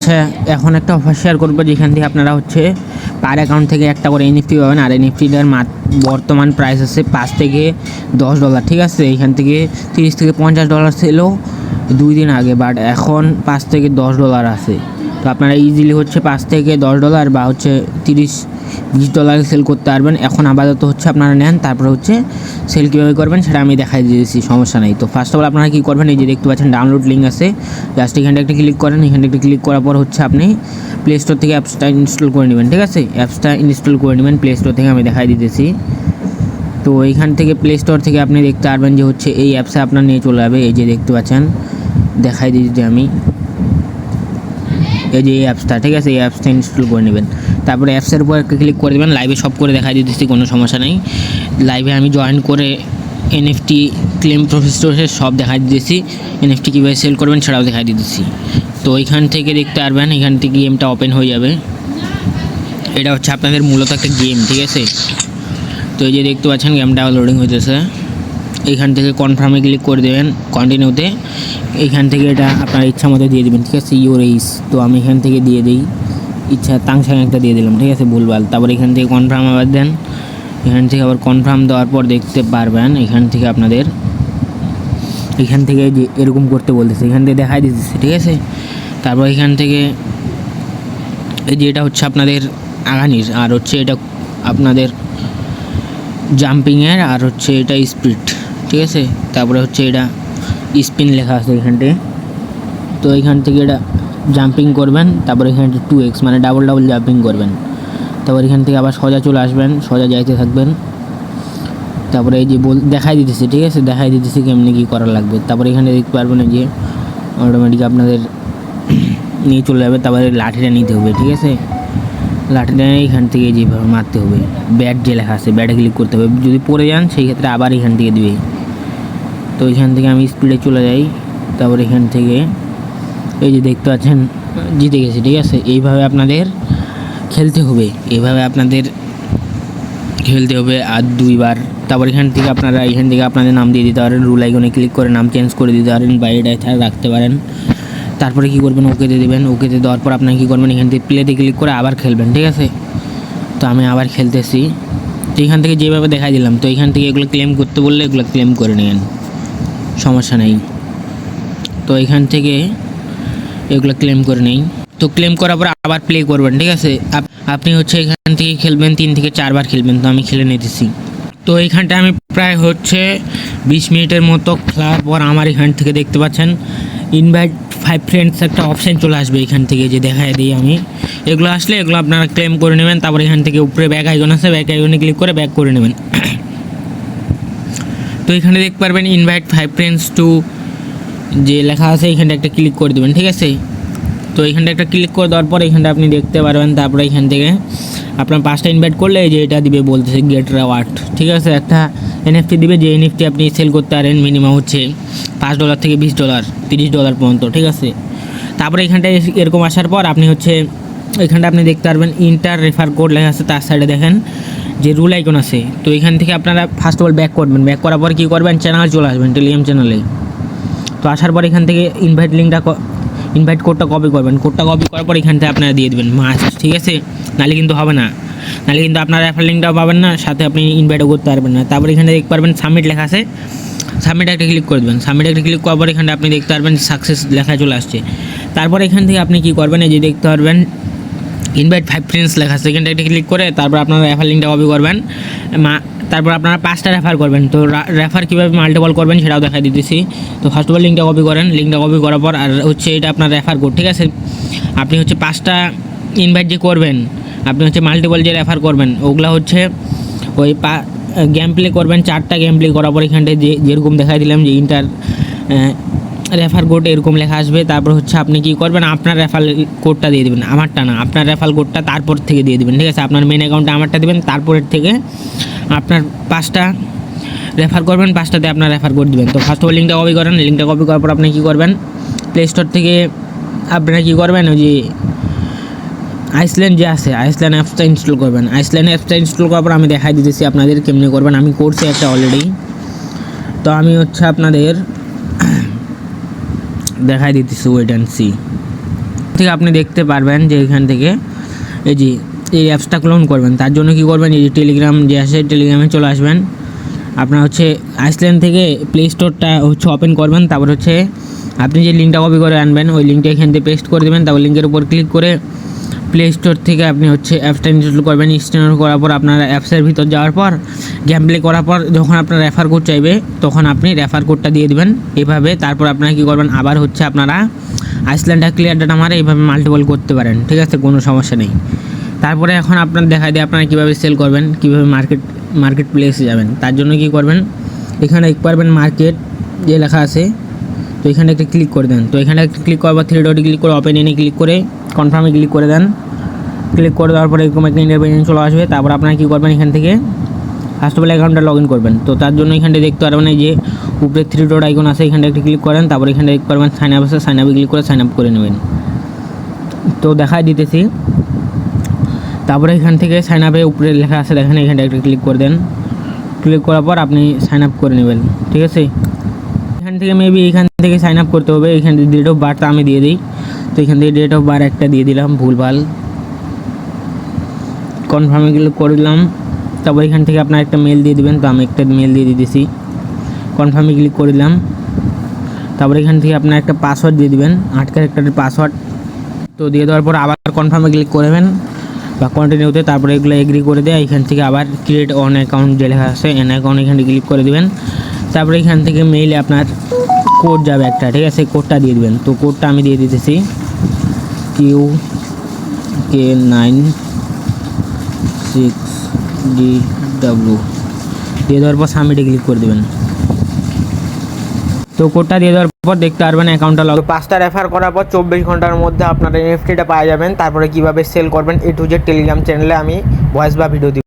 আচ্ছা, এখন একটা অফার শেয়ার করবো যেখান থেকে আপনারা হচ্ছে পার অ্যাকাউন্ট থেকে একটা করে এনএফটি পাবেন। আর এনএফটিটার বর্তমান প্রাইস আছে $5 থেকে $10, ঠিক আছে। এখান থেকে $30 থেকে $50 ছিল 2 দিন আগে, বাট এখন $5 থেকে $10 আছে। তো আপনারা ইজিলি হচ্ছে $5 থেকে $10 বা হচ্ছে $30-20 সেল করতে পারবেন। এখন আপাতত হচ্ছে আপনারা নেন, তারপরে হচ্ছে সেল কীভাবে করবেন সেটা আমি দেখাই দিয়েছি, সমস্যা নেই। তো ফার্স্ট অফ অল আপনারা কী করবেন, এই যে দেখতে পাচ্ছেন ডাউনলোড লিঙ্ক আছে, জাস্ট এখানটা একটা ক্লিক করেন। এখানটা একটা ক্লিক করার পর হচ্ছে আপনি প্লে স্টোর থেকে অ্যাপসটা ইনস্টল করে নেবেন, ঠিক আছে। অ্যাপসটা ইনস্টল করে নেবেন প্লে স্টোর থেকে, আমি দেখাই দিতেছি। তো এইখান থেকে প্লে স্টোর থেকে আপনি দেখতে পারবেন যে হচ্ছে এই অ্যাপসে আপনার নিয়ে চলে যাবে। এই যে দেখতে পাচ্ছেন, দেখাই দিচ্ছি আমি, এই যে এই অ্যাপসটা, ঠিক আছে। এই অ্যাপসটা ইনস্টল করে নেবেন, তারপরে অ্যাপসের উপর একটা ক্লিক করে দেবেন। লাইভে সব করে দেখাই দিতেছি, কোনো সমস্যা নেই। লাইভে আমি জয়েন করে এনএফটি ক্লেম প্রসেসে সব দেখাই দিতেছি, এনএফটি কীভাবে সেল করবেন সেটাও দেখাই দিতেছি। তো এইখান থেকে দেখতে পারবেন, এখান থেকে গেমটা ওপেন হয়ে যাবে। এটা হচ্ছে আপনাদের মূলত একটা গেম, ঠিক আছে। তো এই যে দেখতে পাচ্ছেন গেমটা লোডিং হইতেছে। এইখান থেকে কনফার্মে ক্লিক করে দেবেন, কন্টিনিউতে। এইখান থেকে এটা আপনার ইচ্ছা মতো দিয়ে দেবেন, ঠিক আছে। ইউর এইস, তো আমি এখান থেকে দিয়ে দিই, ইচ্ছা তাংসাং একটা দিয়ে দিলাম, ঠিক আছে, ভুলভাল। তারপর এখান থেকে কনফার্ম আবার দেন। এখান থেকে আবার কনফার্ম দেওয়ার পর দেখতে পারবেন এখান থেকে আপনাদের এখান থেকে যে এরকম করতে বলতেছে, এখান থেকে দেখাই দিতেছে, ঠিক আছে। তারপর এখান থেকে এই যে এটা হচ্ছে আপনাদের আগানির, আর হচ্ছে এটা আপনাদের জাম্পিংয়ের, আর হচ্ছে এটা স্পিড, ঠিক আছে। তারপরে হচ্ছে এটা স্পিন লেখা আছে এখানটে। তো এখান থেকে এটা জাম্পিং করবেন, তারপরে এখানে 2x মানে ডাবল জাম্পিং করবেন। তারপর এখান থেকে আবার সোজা চলে আসবেন, সোজা যাইতে থাকবেন। তারপরে এই যে দেখাই দিতেছে, ঠিক আছে, দেখাই দিতেছে কেমনি কী করা লাগবে। তারপরে এখানে দেখতে পারবেন যে অটোমেটিক আপনাদের নিয়ে চলে যাবে। তারপরে লাঠিটা নিতে হবে, ঠিক আছে। লাঠিটা নিয়ে এখান থেকে যেভাবে মারতে হবে, ব্যাট যে লেখা আছে ব্যাটে ক্লিক করতে হবে। যদি পড়ে যান সেই ক্ষেত্রে আবার এখান থেকে দিবে। তো এখান থেকে আমি স্পিডে চলে যাই। তারপর এখান থেকে এই যে দেখতে পাচ্ছেন জিতে গেছি, ঠিক আছে। এইভাবে আপনাদের খেলতে হবে, এইভাবে আপনাদের খেলতে হবে আর 2 বার। তারপর এখান থেকে আপনারা এখান থেকে আপনাদের নাম দিয়ে দিতে পারেন, রুল আইকনে ক্লিক করে নাম চেঞ্জ করে দিতে পারেন, বাইরেটায় রাখতে পারেন। তারপরে কী করবেন, ওকেতে দেবেন। ওকেতে দেওয়ার পর আপনারা কী করবেন, এখান থেকে প্লেতে ক্লিক করে আবার খেলবেন, ঠিক আছে। তো আমি আবার খেলতেছি। তো এখান থেকে যেভাবে দেখাই দিলাম, তো এখান থেকে এগুলো ক্লেম করতে বললে এগুলো ক্লেম করে নেন, সমস্যা নেই। তো এখান থেকে এগুলো ক্লেম করে নেই। তো ক্লেম করার পর আবার প্লে করবেন, ঠিক আছে। আপনি হচ্ছে এখান থেকে খেলবেন 3 থেকে 4 বার খেলবেন। তো আমি খেলে নিতেছি। তো এইখানটা আমি প্রায় হচ্ছে 20 মিনিটের মতো খেলার পর আমার এখান থেকে দেখতে পাচ্ছেন ইনভাইট 5 ফ্রেন্ডস একটা অপশান চলে আসবে। এখান থেকে যে দেখায় দিই আমি, এগুলো আসলে এগুলো আপনারা ক্লেম করে নেবেন। তারপর এখান থেকে উপরে ব্যাক আইকন আছে, ব্যাক আইকনে ক্লিক করে ব্যাক করে নেবেন। তো এখানে দেখতে পারবেন ইনভাইট 5 ফ্রেন্ডস টু যে লেখা আছে, এখানটা একটা ক্লিক করে দেবেন, ঠিক আছে। তো এখানটা একটা ক্লিক করে দেওয়ার পর এখানটা আপনি দেখতে পারবেন। তারপরে এখান থেকে আপনার 5টা ইনভাইট করলে এই যে এটা দিবে, বলতেছে গেট রিওয়ার্ড, ঠিক আছে। একটা এনএফটি দিবে, যে এনএফটি আপনি সেল করতে পারেন মিনিমাম হচ্ছে $5 থেকে $20, $30 পর্যন্ত, ঠিক আছে। তারপরে এখানটায় এরকম আসার পর আপনি হচ্ছে এখানটা আপনি দেখতে পারবেন ইন্টার রেফার কোড লেখা আছে, তার সাইডে দেখেন যে রুল আইকন আছে। তো এখান থেকে আপনারা ফার্স্ট অফ অল ব্যাক করবেন, ব্যাক করার পর কী করবেন, চ্যানেল চলে আসবেন, টেলিগ্রাম চ্যানেলে। তো আসার পর এখান থেকে ইনভাইট কোডটা কপি করবেন। কোডটা কপি করার পর এখান থেকে আপনারা দিয়ে দেবেন মাস্ট, ঠিক আছে। নাহলে কিন্তু হবে না, নাহলে কিন্তু আপনার রেফার লিঙ্কটাও পাবেন না, সাথে আপনি ইনভাইটও করতে পারবেন না। তারপর এখানে দেখতে পারবেন সাবমিট লেখা আছে, সাবমিট একটা ক্লিক করে দেবেন। সাবমিট একটা ক্লিক করার পর এখানে আপনি দেখতে পারবেন সাকসেস লেখা চলে আসছে। তারপর এখান থেকে আপনি কী করবেন, এই যে দেখতে পারবেন ইনভাইট 5 ফ্রেন্ডস লেখা আছে, এখানটা একটা ক্লিক করে তারপর আপনারা রেফার লিঙ্কটা কপি করবেন। তারপর আপনারা 5টা রেফার করবেন। তো রেফার কীভাবে মাল্টিপল করবেন সেটাও দেখাই দিতেছি। তো ফার্স্ট অফ অল লিঙ্কটা কপি করেন, লিঙ্কটা কপি করার পর আর হচ্ছে এটা আপনার রেফার কোড, ঠিক আছে। আপনি হচ্ছে 5টা ইনভাইট যে করবেন, আপনি হচ্ছে মাল্টিপল যে রেফার করবেন ওগুলো হচ্ছে ওই গেম প্লে করবেন। 4টা গেম প্লে করার পর এখানটায় যেরকম দেখাই দিলাম যে ইন্টার রেফার কোড এরকম লেখা আসবে। তারপর হচ্ছে আপনি কী করবেন, আপনার রেফার কোডটা দিয়ে দেবেন, আমারটা না, আপনার রেফার কোডটা তারপর থেকে দিয়ে দেবেন, ঠিক আছে। আপনার মেন অ্যাকাউন্টে আমারটা দেবেন, তারপরের থেকে আপনার 5টা রেফার করবেন, 5টাতে আপনার রেফার কোড দেবেন। তো ফার্স্ট অফ অল লিঙ্কটা কপি করেন, লিঙ্কটা কপি করার পর আপনি কী করবেন, প্লে স্টোর থেকে আপনারা কী করবেন, ওই যে আইসল্যান্ড যে আছে আইসল্যান্ড অ্যাপসটা ইনস্টল করবেন। আইসল্যান্ড অ্যাপসটা ইনস্টল করার পর আমি দেখাই দিতেছি আপনাদের কেমনি করবেন। আমি করছি একটা অলরেডি, তো আমি হচ্ছে আপনাদের দেখাই দিতেছি, ওয়েট অ্যান্ড সি। থেকে আপনি দেখতে পারবেন যে এখান থেকে এই যে এই অ্যাপসটা ক্লোন করবেন। তার জন্য কি করবেন, এই যে টেলিগ্রাম যে আছে টেলিগ্রামে চলে আসবেন। আপনার হচ্ছে আইসল্যান্ড থেকে প্লে স্টোরটা হচ্ছে ওপেন করবেন। তারপর হচ্ছে আপনি যে লিঙ্কটা কপি করে আনবেন ওই লিঙ্কটা এখান থেকে পেস্ট করে দেবেন। তারপর লিঙ্কের উপর ক্লিক করে প্লে স্টোর থেকে আপনি হচ্ছে অ্যাপসটা ইনস্টল করবেন। ইনস্টল করার পর আপনার অ্যাপসের ভিতর যাওয়ার পর গেম প্লে করার পর যখন আপনার রেফার কোড চাইবে তখন আপনি রেফার কোডটা দিয়ে দেবেন এভাবে। তারপর আপনারা কী করবেন, আবার হচ্ছে আপনারা আইসল্যান্ডটা ক্লিয়ার ডাটা মারে এইভাবে মাল্টিপল করতে পারেন, ঠিক আছে, কোনো সমস্যা নেই। তারপরে এখন আপনার দেখা দেয় আপনারা কীভাবে সেল করবেন, কীভাবে মার্কেট প্লেসে যাবেন। তার জন্য কী করবেন, এখানে দেখতে পারবেন মার্কেট যে লেখা আছে, তো এখানে একটা ক্লিক করে দেন। তো এখানে একটা ক্লিক করার পর 3 ডটে ক্লিক করে ওপেন এনে ক্লিক করে কনফার্মে ক্লিক করে দেন। ক্লিক করে দেওয়ার পরে এরকম একটা ইন্টারভিউ চলে আসবে। তারপর আপনারা কী করবেন, এখান থেকে ফার্স্ট অফ অল অ্যাকাউন্টটা লগ ইন করবেন। তো তার জন্য এখানটা দেখতে পারবেন এই যে উপরে 3 ডট আইকন আছে, এখানটা একটা ক্লিক করেন। তারপর এখানে দেখতে পারবেন সাইন আপ আছে, সাইন আপে ক্লিক করে সাইন আপ করে নেবেন। তো দেখাই দিতেছি। তারপরে এখান থেকে সাইন আপে উপরে লেখা আছে দেখেন, এখানটা একটা ক্লিক করে দেন। ক্লিক করার পর আপনি সাইন আপ করে নেবেন, ঠিক আছে। এখান থেকে মেবি এখান থেকে সাইন আপ করতে হবে। এখান থেকে ডেট অফ বার্থটা আমি দিয়ে দিই। তো এখান থেকে ডেট অফ বার্থ একটা দিয়ে দিলাম ভুলভাল, কনফার্মে ক্লিক করে দিলাম। তারপর এখান থেকে আপনার একটা মেল দিয়ে দেবেন। তো আমি একটা মেল দিয়ে দিতেছি, কনফার্মে ক্লিক করে দিলাম। তারপর এখান থেকে আপনার একটা পাসওয়ার্ড দিয়ে দেবেন, 8 ক্যারেক্টারের পাসওয়ার্ড। তো দিয়ে দেওয়ার পর আবার কনফার্মে ক্লিক করবেন বা কন্টিনিউতে। তারপরে এগুলো এগ্রি করে দেয়। এখান থেকে আবার ক্রিয়েট অন অ্যাকাউন্ট যে লেখা আছে এন অ্যাকাউন্ট, এখানে ক্লিক করে দেবেন। তারপরে এখান থেকে মেইলে আপনার কোড যাবে একটা, ঠিক আছে, কোডটা দিয়ে দেবেন। তো কোডটা আমি দিয়ে দিতেছি QK96DW দিয়ে দেওয়ার পর সাবমিটে ক্লিক করে দেবেন। তো কোডটা দিয়ে দেওয়ার পর দেখতে পারবেন অ্যাকাউন্টটা লগ। 5টা রেফার করার পর 24 ঘন্টার মধ্যে আপনারা এনএফটিটা পাওয়া যাবেন। তারপরে কীভাবে সেল করবেন A to Z টেলিগ্রাম চ্যানেলে আমি ভয়েস বা ভিডিও দিব।